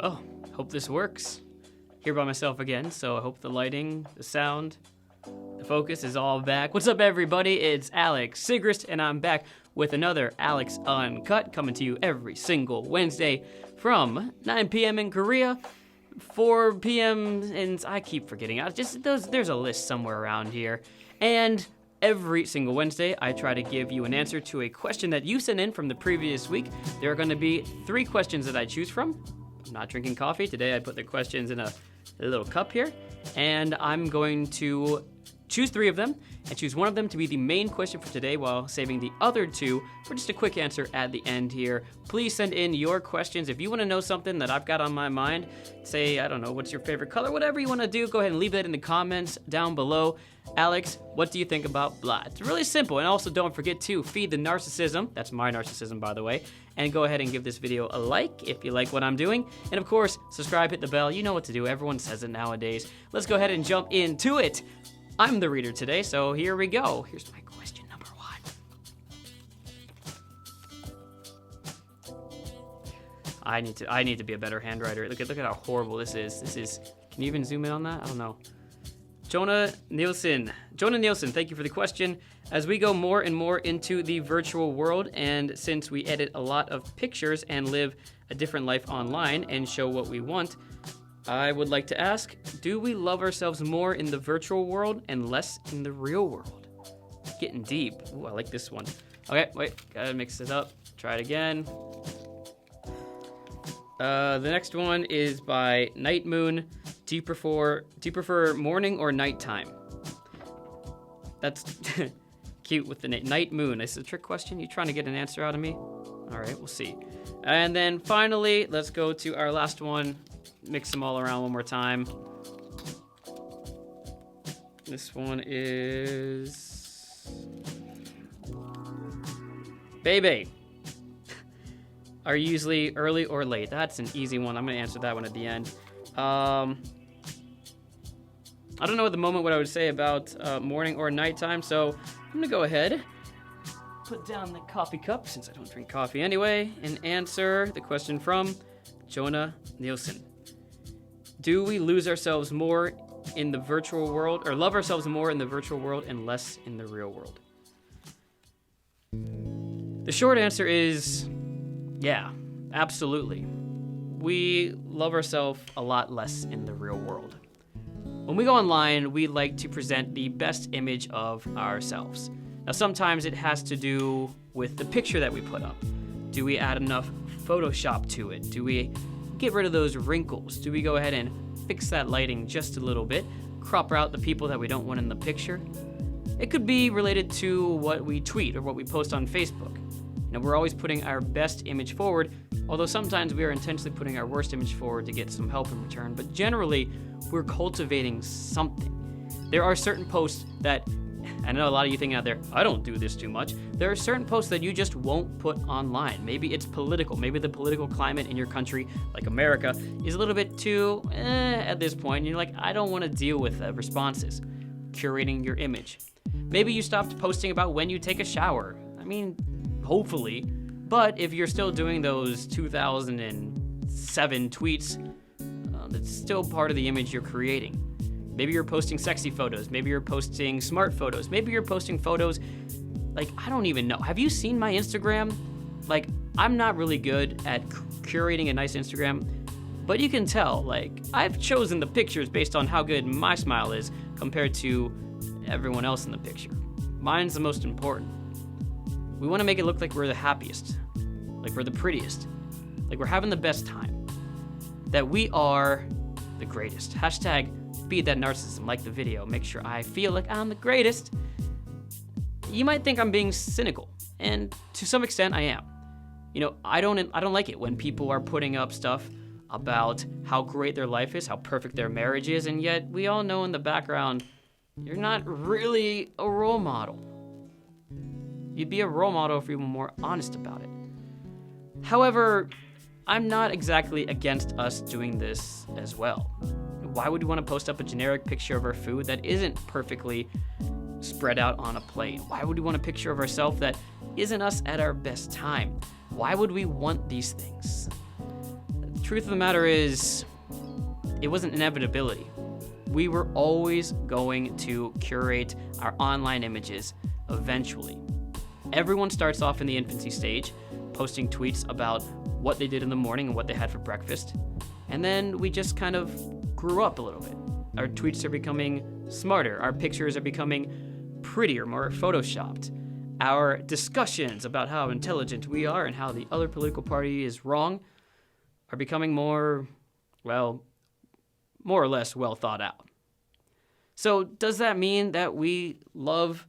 Oh, hope this works. Here by myself again, so I hope the lighting, the sound, the focus is all back. What's up, everybody? It's Alex Sigrist, and I'm back with another Alex Uncut, coming to you every single Wednesday from 9 p.m. in Korea, 4 p.m. and I keep forgetting. There's a list somewhere around here, and every single Wednesday, I try to give you an answer to a question that you sent in from the previous week. There are going to be 3 questions that I choose from. I'm not drinking coffee. Today, I put the questions in a little cup here, and I'm going to choose 3 of them and choose one of them to be the main question for today while saving the other 2 for just a quick answer at the end here. Please send in your questions. If you want to know something that I've got on my mind, say, I don't know, what's your favorite color, whatever you want to do, go ahead and leave that in the comments down below. Alex, what do you think about blah? It's really simple. And also don't forget to feed the narcissism. That's my narcissism, by the way. And go ahead and give this video a like if you like what I'm doing. And of course, subscribe, hit the bell. You know what to do. Everyone says it nowadays. Let's go ahead and jump into it. I'm the reader today, so here we go. Here's my question number 1. I need to be a better handwriter. Look at how horrible this is. Can you even zoom in on that? I don't know. Jonah Nielsen, thank you for the question. As we go more and more into the virtual world, and since we edit a lot of pictures and live a different life online and show what we want, I would like to ask, do we love ourselves more in the virtual world and less in the real world? Getting deep. Ooh, I like this one. Okay, wait, gotta mix this up. Try it again. The next one is by Night Moon. Do you prefer morning or nighttime? That's cute with the Night Moon. Is it a trick question? You trying to get an answer out of me? All right, we'll see. And then finally, let's go to our last one. Mix them all around one more time. This one is Bebe. Are you usually early or late? That's an easy one. I'm gonna answer that one at the end. I don't know at the moment what I would say about morning or nighttime, so I'm gonna go ahead, put down the coffee cup since I don't drink coffee anyway, and answer the question from Jonah Nielsen. Do we lose ourselves more in the virtual world, or love ourselves more in the virtual world and less in the real world? The short answer is, yeah, absolutely. We love ourselves a lot less in the real world. When we go online, we like to present the best image of ourselves. Now, sometimes it has to do with the picture that we put up. Do we add enough Photoshop to it? Do we get rid of those wrinkles? Do we go ahead and fix that lighting just a little bit? Crop out the people that we don't want in the picture? It could be related to what we tweet or what we post on Facebook. Now, we're always putting our best image forward, although sometimes we are intentionally putting our worst image forward to get some help in return, but generally, we're cultivating something. There are certain posts that, I know a lot of you thinking out there, I don't do this too much. There are certain posts that you just won't put online. Maybe it's political. Maybe the political climate in your country, like America, is a little bit too at this point. You're like, I don't want to deal with responses. Curating your image. Maybe you stopped posting about when you take a shower. I mean, hopefully. But if you're still doing those 2007 tweets, that's still part of the image you're creating. Maybe you're posting sexy photos. Maybe you're posting smart photos. Maybe you're posting photos, like, I don't even know. Have you seen my Instagram? Like, I'm not really good at curating a nice Instagram, but you can tell, like, I've chosen the pictures based on how good my smile is compared to everyone else in the picture. Mine's the most important. We want to make it look like we're the happiest, like we're the prettiest, like we're having the best time, that we are the greatest. Hashtag feed that narcissism, like the video. Make sure I feel like I'm the greatest. You might think I'm being cynical, and to some extent I am. You know, I don't like it when people are putting up stuff about how great their life is, how perfect their marriage is, and yet we all know in the background, you're not really a role model. You'd be a role model if you were more honest about it. However, I'm not exactly against us doing this as well. Why would we want to post up a generic picture of our food that isn't perfectly spread out on a plate? Why would we want a picture of ourselves that isn't us at our best time? Why would we want these things? truth of the matter is, it was an inevitability. We were always going to curate our online images eventually. Everyone starts off in the infancy stage, posting tweets about what they did in the morning and what they had for breakfast. And then we just kind of grew up a little bit. Our tweets are becoming smarter. Our pictures are becoming prettier, more photoshopped. Our discussions about how intelligent we are and how the other political party is wrong are becoming more or less well thought out. So does that mean that we love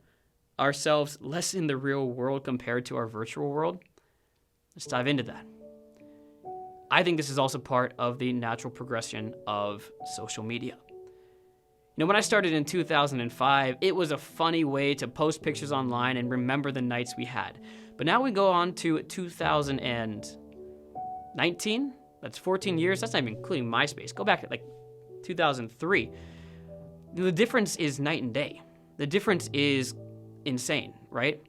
ourselves less in the real world compared to our virtual world? Let's dive into that. I think this is also part of the natural progression of social media. You know, when I started in 2005, it was a funny way to post pictures online and remember the nights we had. But now we go on to 2019. That's 14 years. That's not even including MySpace. Go back to like 2003. The difference is night and day. The difference is insane, right?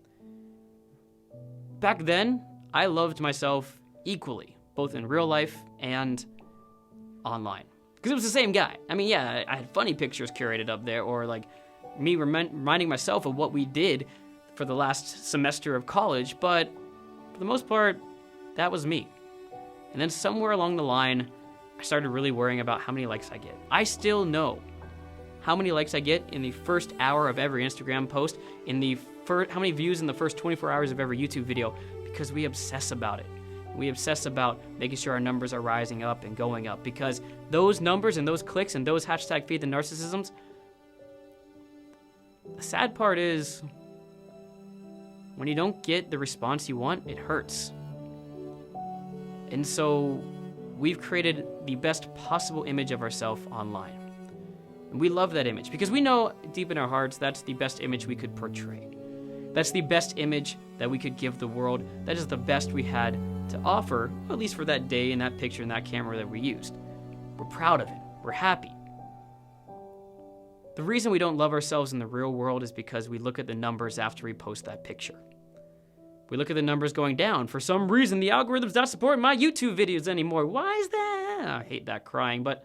Back then, I loved myself equally, both in real life and online. Because it was the same guy. I mean, yeah, I had funny pictures curated up there, or like me reminding myself of what we did for the last semester of college, but for the most part, that was me. And then somewhere along the line, I started really worrying about how many likes I get. I still know how many likes I get in the first hour of every Instagram post, how many views in the first 24 hours of every YouTube video, because we obsess about it. We obsess about making sure our numbers are rising up and going up, because those numbers and those clicks and those hashtag feed the narcissisms, the sad part is when you don't get the response you want, it hurts. And so we've created the best possible image of ourselves online. And we love that image because we know deep in our hearts that's the best image we could portray. That's the best image that we could give the world. That is the best we had to offer, at least for that day and that picture and that camera that we used. We're proud of it. We're happy. The reason we don't love ourselves in the real world is because we look at the numbers after we post that picture. We look at the numbers going down. For some reason, the algorithm's not supporting my YouTube videos anymore. Why is that? I hate that crying, but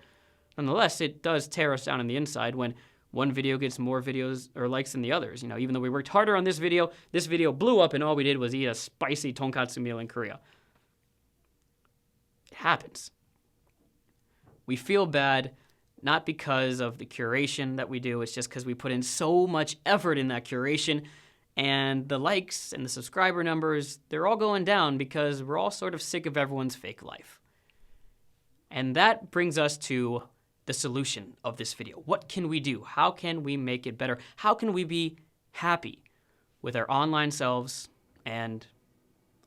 nonetheless, it does tear us down on the inside when one video gets more videos or likes than the others. You know, even though we worked harder on this video blew up and all we did was eat a spicy tonkatsu meal in Korea. It happens. We feel bad not because of the curation that we do, it's just because we put in so much effort in that curation, and the likes and the subscriber numbers, they're all going down because we're all sort of sick of everyone's fake life. And that brings us to the solution of this video. What can we do? How can we make it better? How can we be happy with our online selves and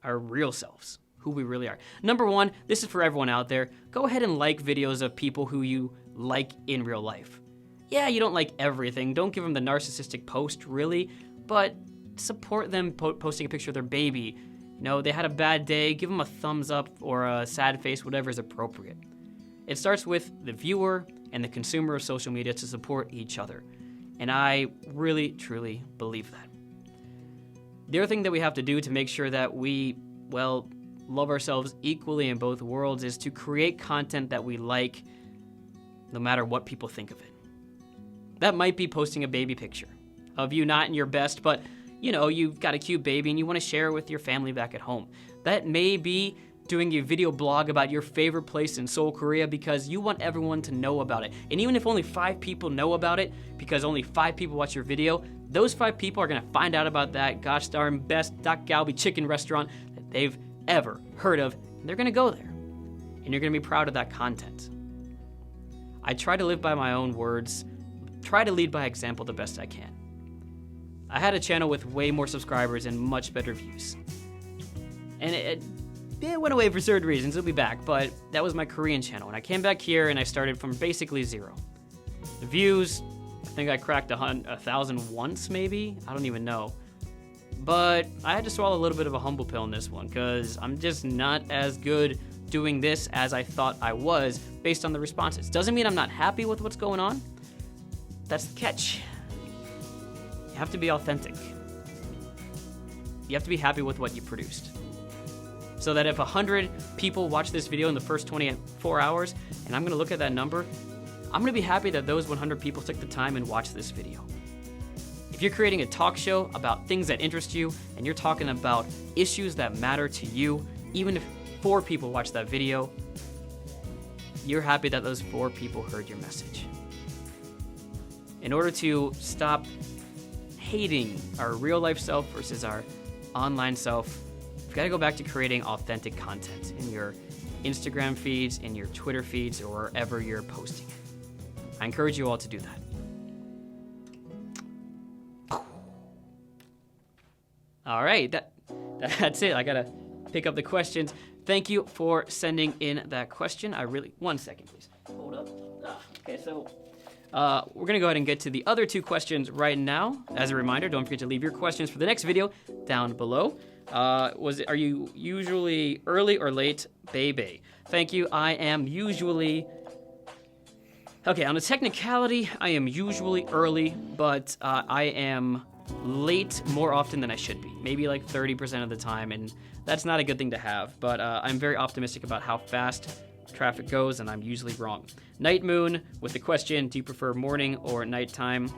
our real selves, who we really are? Number one, this is for everyone out there. Go ahead and like videos of people who you like in real life. Yeah, you don't like everything. Don't give them the narcissistic post, really, but support them posting a picture of their baby. You know, they had a bad day, give them a thumbs up or a sad face, whatever is appropriate. It starts with the viewer and the consumer of social media to support each other. And I really, truly believe that. The other thing that we have to do to make sure that we, love ourselves equally in both worlds is to create content that we like no matter what people think of it. That might be posting a baby picture of you not in your best, but you know, you've got a cute baby and you want to share it with your family back at home. That may be doing a video blog about your favorite place in Seoul, Korea, because you want everyone to know about it. And even if only 5 people know about it, because only 5 people watch your video, those 5 people are gonna find out about that gosh darn best dakgalbi chicken restaurant that they've ever heard of, and they're gonna go there. And you're gonna be proud of that content. I try to live by my own words, try to lead by example the best I can. I had a channel with way more subscribers and much better views. And it went away for certain reasons, it'll be back, but that was my Korean channel. And I came back here and I started from basically 0. The views, I think I cracked 1,000 once maybe, I don't even know. But I had to swallow a little bit of a humble pill in this one, because I'm just not as good doing this as I thought I was based on the responses. Doesn't mean I'm not happy with what's going on. That's the catch. You have to be authentic. You have to be happy with what you produced. so that if 100 people watch this video in the first 24 hours, and I'm gonna look at that number, I'm gonna be happy that those 100 people took the time and watched this video. If you're creating a talk show about things that interest you, and you're talking about issues that matter to you, even if 4 people watch that video, you're happy that those 4 people heard your message. In order to stop hating our real life self versus our online self, we've got to go back to creating authentic content in your Instagram feeds, in your Twitter feeds, or wherever you're posting it. I encourage you all to do that. All right, that's it. I got to pick up the questions. Thank you for sending in that question. One second, please. Hold up. Okay, so we're going to go ahead and get to the other 2 questions right now. As a reminder, don't forget to leave your questions for the next video down below. Are you usually early or late, baby? Thank you. I am usually... Okay, on the technicality, I am usually early, but I am late more often than I should be. Maybe like 30% of the time, and that's not a good thing to have. But I'm very optimistic about how fast traffic goes, and I'm usually wrong. Night Moon with the question, do you prefer morning or nighttime?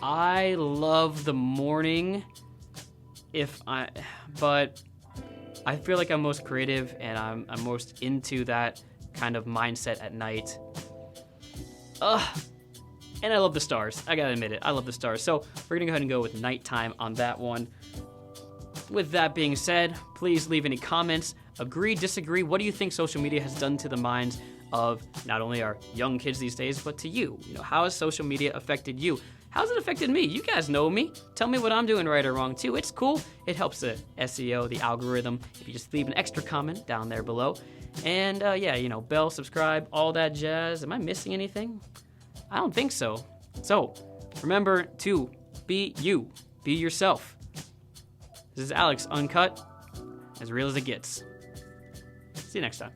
I love the morning, but I feel like I'm most creative and I'm most into that kind of mindset at night. And I love the stars. I gotta admit it, I love the stars. So we're gonna go ahead and go with nighttime on that one. With that being said, please leave any comments. Agree, disagree. What do you think social media has done to the minds of not only our young kids these days, but to you? You know, how has social media affected you? How's it affected me? You guys know me. Tell me what I'm doing right or wrong too. It's cool. It helps the SEO, the algorithm, if you just leave an extra comment down there below. And yeah, you know, bell, subscribe, all that jazz. Am I missing anything? I don't think so. So remember to be you, be yourself. This is Alex, Uncut, as real as it gets. See you next time.